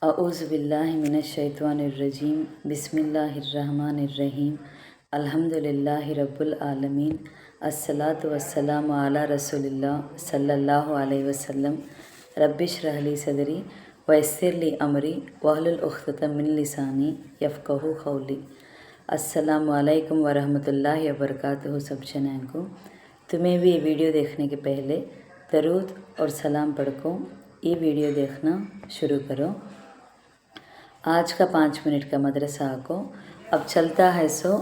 अऊज़ु बिल्लाहि मिनश्शैतानिर्रजीम बिस्मिल्लाहिर्रहमानिर्रहीम अल्हम्दुलिल्लाहि रब्बिल आलमीन अस्सलातु वस्सलामु अला रसूलिल्लाह सल्लल्लाहु अलैहि वसल्लम रब्बिश्रह ली सदरी वयस्सिर ली अमरी वहलुल उक़्दतम मिन लिसानी यफ़क़हू क़ौली। अस्सलामु अलैकुम वरहमतुल्लाहि वबरकातुहू। सब जनां को तुम्हें भी ये वीडियो देखने के पहले दरूद और सलाम पढ़कर ये वीडियो देखना शुरू करो। आज का 5 मिनट का मदरसा को अब चलता है सो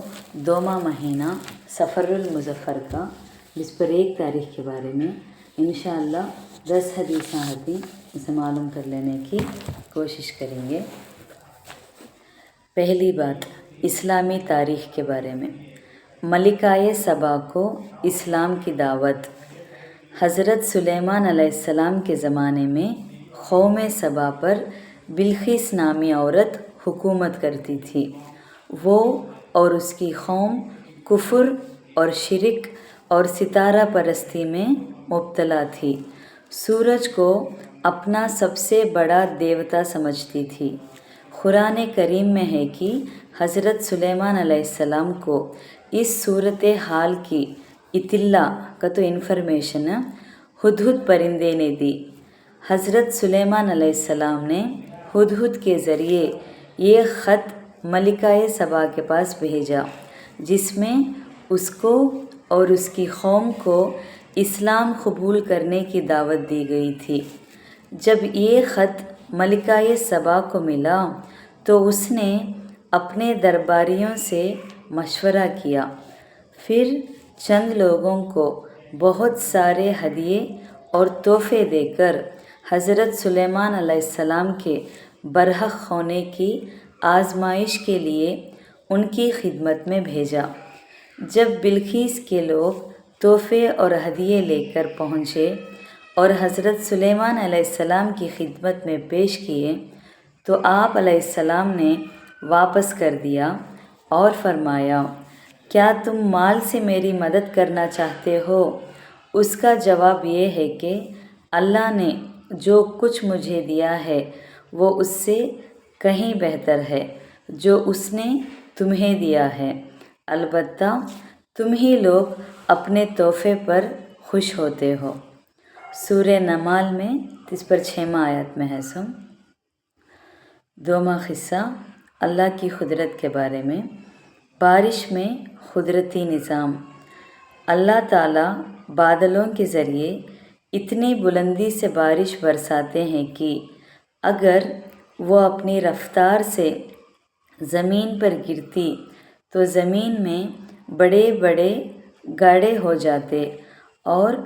2वां महीना सफ़रुल मुज़फ़्फ़र का, जिस पर 1 तारीख़ के बारे में इंशाअल्लाह 10 हदीसां होती उसे मालूम कर लेने की कोशिश करेंगे। पहली बात, इस्लामी तारीख़ के बारे में। मलिकाए सबा को इस्लाम की दावत। हज़रत सुलेमान अलैहिस्सलाम के ज़माने में कौम सबा पर बिल्किस नामी औरत हुकूमत करती थी। वो और उसकी कौम कुफ्र और शिरक और सितारा परस्ती में मुब्तला थी। सूरज को अपना सबसे बड़ा देवता समझती थी। कुरान करीम में है कि हज़रत सुलेमान अलैहिस्सलाम को इस सूरत हाल की इतिल्ला का तो इन्फॉर्मेशन हुदहुद परिंदे ने दी। हज़रत सुलेमान अलैहिस्सलाम ने हुदहुद के ज़रिए ये ख़त मलिकाए सबा के पास भेजा, जिसमें उसको और उसकी कौम को इस्लाम कबूल करने की दावत दी गई थी। जब ये ख़त मलिकाए सबा को मिला तो उसने अपने दरबारियों से मशवरा किया। फिर चंद लोगों को बहुत सारे हदिये और तोहफ़े देकर हज़रत सुलेमान अलैहिस्सलाम के बरहक होने की आजमाइश के लिए उनकी खिदमत में भेजा। जब बिल्किस के लोग तोहफ़े और हदिये लेकर पहुँचे और हज़रत सुलेमान अलैहिस्सलाम की खिदमत में पेश किए तो आप अलैहिस्सलाम ने वापस कर दिया और फरमाया, क्या तुम माल से मेरी मदद करना चाहते हो? उसका जवाब ये है कि अल्लाह ने जो कुछ मुझे दिया है वो उससे कहीं बेहतर है जो उसने तुम्हें दिया है। अलबत्ता तुम ही लोग अपने तोहफ़े पर खुश होते हो। सूरह नमाल में इस पर 6वां आयत में है सो। 2वां क़िस्सा अल्लाह की कुदरत के बारे में। बारिश में कुदरती निज़ाम। अल्लाह ताला बादलों के ज़रिए इतनी बुलंदी से बारिश बरसाते हैं कि अगर वो अपनी रफ़्तार से ज़मीन पर गिरती तो ज़मीन में बड़े बड़े गाढ़े हो जाते और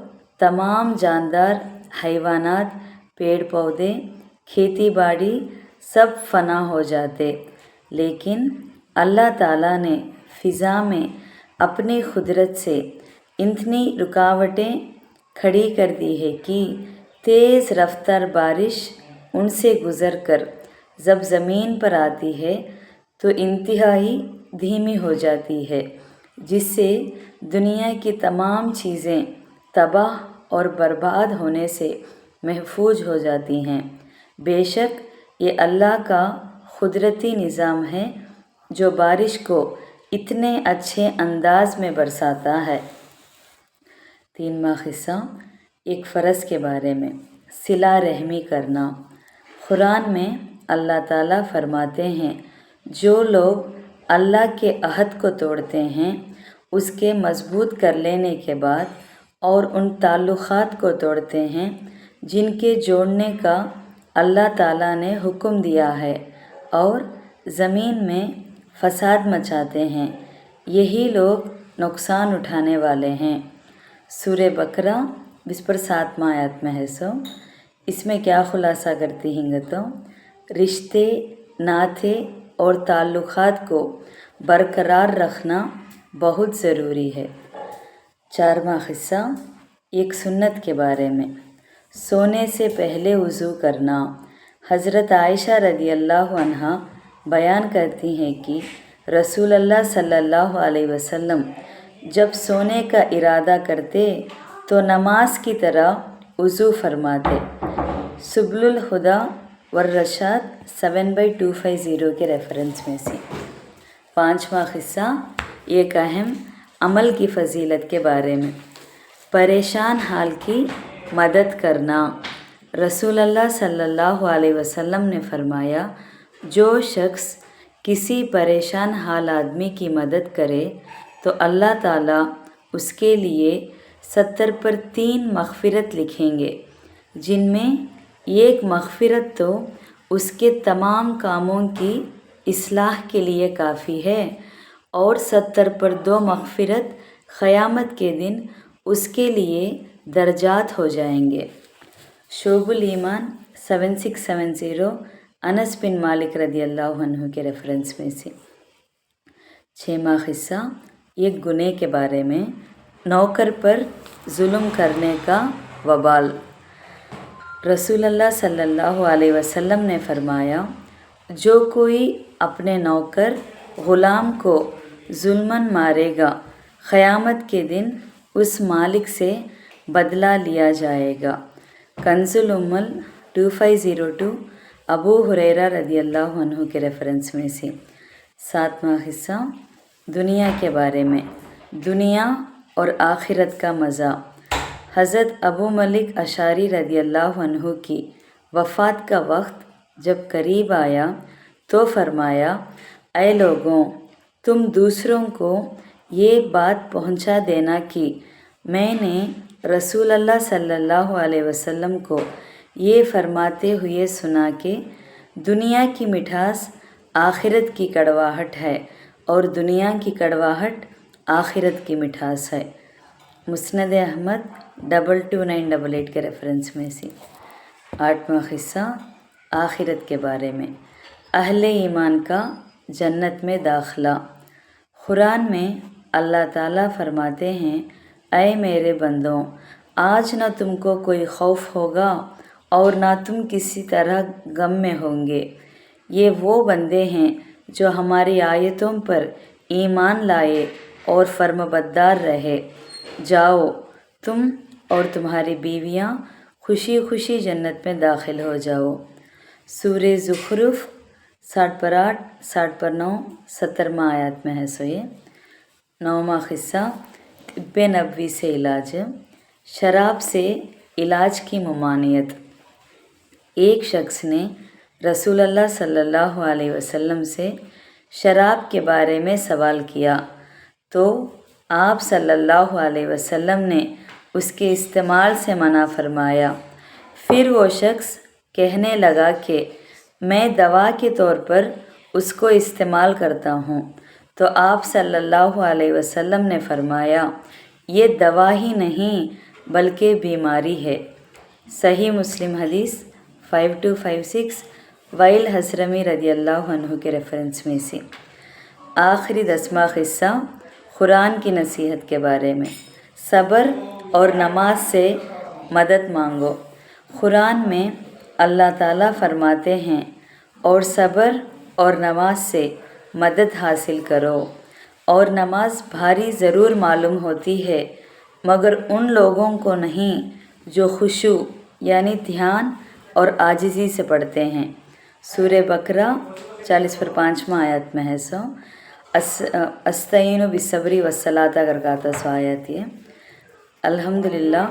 तमाम जानदार हैवानात, पेड़ पौधे, खेती बाड़ी सब फना हो जाते। लेकिन अल्लाह ताला ने फ़िज़ा में अपनी कुदरत से इतनी रुकावटें खड़ी कर दी है कि तेज़ रफ्तार बारिश उनसे गुज़र कर जब ज़मीन पर आती है तो इंतहाई धीमी हो जाती है, जिससे दुनिया की तमाम चीज़ें तबाह और बर्बाद होने से महफूज हो जाती हैं। बेशक ये अल्लाह का कुदरती निज़ाम है जो बारिश को इतने अच्छे अंदाज में बरसाता है। 3वां क़िस्सा एक फ़र्ज़ के बारे में। सिला रहमी करना। कुरान में अल्लाह ताला फरमाते हैं, जो लोग अल्लाह के अहद को तोड़ते हैं उसके मजबूत कर लेने के बाद और उन ताल्लुक़ात को तोड़ते हैं जिनके जोड़ने का अल्लाह ताला ने हुक्म दिया है और ज़मीन में फ़साद मचाते हैं, यही लोग नुकसान उठाने वाले हैं। सूरह बकरा 7वां आयत में है सो। इसमें क्या खुलासा करती हैं तो रिश्ते, नाते और ताल्लुक़ात को बरकरार रखना बहुत ज़रूरी है। 4वां क़िस्सा एक सुन्नत के बारे में। सोने से पहले वज़ू करना। हज़रत आयशा रज़ियल्लाहु अन्हा बयान करती हैं कि रसूलुल्लाह सल्लल्लाहु अलैहि वसल्लम जब सोने का इरादा करते तो नमाज की तरह वज़ू फरमाते। सुबुलुल हुदा والرشاد 7/250 کے ریفرنس میں سے۔ پانچواں قصہ ایک اہم عمل کی فضیلت کے بارے میں، پریشان حال کی مدد کرنا۔ رسول اللہ صلی اللہ علیہ وسلم نے فرمایا، جو شخص کسی پریشان حال آدمی کی مدد کرے تو اللہ تعالیٰ اس کے لیے 70 پر 3 مغفرت لکھیں گے، جن میں ایک مغفرت تو اس کے تمام کاموں کی اصلاح کے لیے کافی ہے، اور 70 پر 2 مغفرت قیامت کے دن اس کے لیے درجات ہو جائیں گے۔ شعب الایمان 7670 انس بن مالک رضی اللہ عنہ کے ریفرنس میں سے۔ چھواں قصہ ایک گناہ کے بارے میں، نوکر پر ظلم کرنے کا وبال۔ رسول اللہ صلی اللہ علیہ وسلم نے فرمایا، جو کوئی اپنے نوکر غلام کو ظلماً مارے گا، قیامت کے دن اس مالک سے بدلہ لیا جائے گا۔ کنز الاموال 2502 ابو ہریرہ رضی اللہ عنہ کے ریفرنس میں سے۔ ساتواں قصہ دنیا کے بارے میں، دنیا اور آخرت کا مزہ۔ حضرت ابو ملک اشعری رضی اللہ عنہ کی وفات کا وقت جب قریب آیا تو فرمایا، اے لوگوں، تم دوسروں کو یہ بات پہنچا دینا کہ میں نے رسول اللہ صلی اللہ علیہ وسلم کو یہ فرماتے ہوئے سنا کہ دنیا کی مٹھاس آخرت کی کڑواہٹ ہے، اور دنیا کی کڑواہٹ آخرت کی مٹھاس ہے۔ مسند احمد 22988 کے ریفرنس میں سے۔ آٹھواں قصہ آخرت کے بارے میں، اہل ایمان کا جنت میں داخلہ۔ قرآن میں اللہ تعالیٰ فرماتے ہیں، اے میرے بندوں، آج نہ تم کو کوئی خوف ہوگا اور نہ تم کسی طرح غم میں ہوں گے۔ یہ وہ بندے ہیں جو ہماری آیتوں پر ایمان لائے اور فرمانبردار رہے۔ جاؤ، تم اور تمہاری بیویاں خوشی خوشی جنت میں داخل ہو جاؤ۔ سورہ زخرف 60/8 60/9 70 آیات میں ہے سو یہ۔ نوواں قصہ طب نبوی سے علاج، شراب سے علاج کی ممانعت۔ ایک شخص نے رسول اللہ صلی اللہ علیہ وسلم سے شراب کے بارے میں سوال کیا تو آپ صلی اللہ علیہ وسلم نے اس کے استعمال سے منع فرمایا۔ پھر وہ شخص کہنے لگا کہ میں دوا کے طور پر اس کو استعمال کرتا ہوں، تو آپ صلی اللہ علیہ وسلم نے فرمایا، یہ دوا ہی نہیں بلکہ بیماری ہے۔ صحیح مسلم حدیث 5256 وائل حضرمی رضی اللہ عنہ کے ریفرنس میں سے۔ آخری 10واں قصہ قرآن کی نصیحت کے بارے میں، صبر اور نماز سے مدد مانگو۔ قرآن میں اللہ تعالیٰ فرماتے ہیں، اور صبر اور نماز سے مدد حاصل کرو۔ اور نماز بھاری ضرور معلوم ہوتی ہے، مگر ان لوگوں کو نہیں جو خشوع یعنی دھیان اور عاجزی سے پڑھتے ہیں۔ سورہ بقرہ 40/5 آیت میں ہے سو۔ استعین بالصبر والصلاۃ اگر کہتا سو آیت یہ۔ الحمدللہ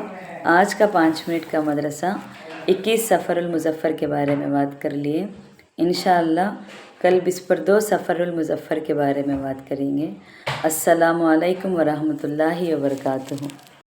آج کا 5 منٹ کا مدرسہ 21 سفر المظفر کے بارے میں بات کر لیے۔ انشاءاللہ کل 20/2 سفر المظفر کے بارے میں بات کریں گے۔ السلام علیکم ورحمۃ اللہ وبرکاتہ۔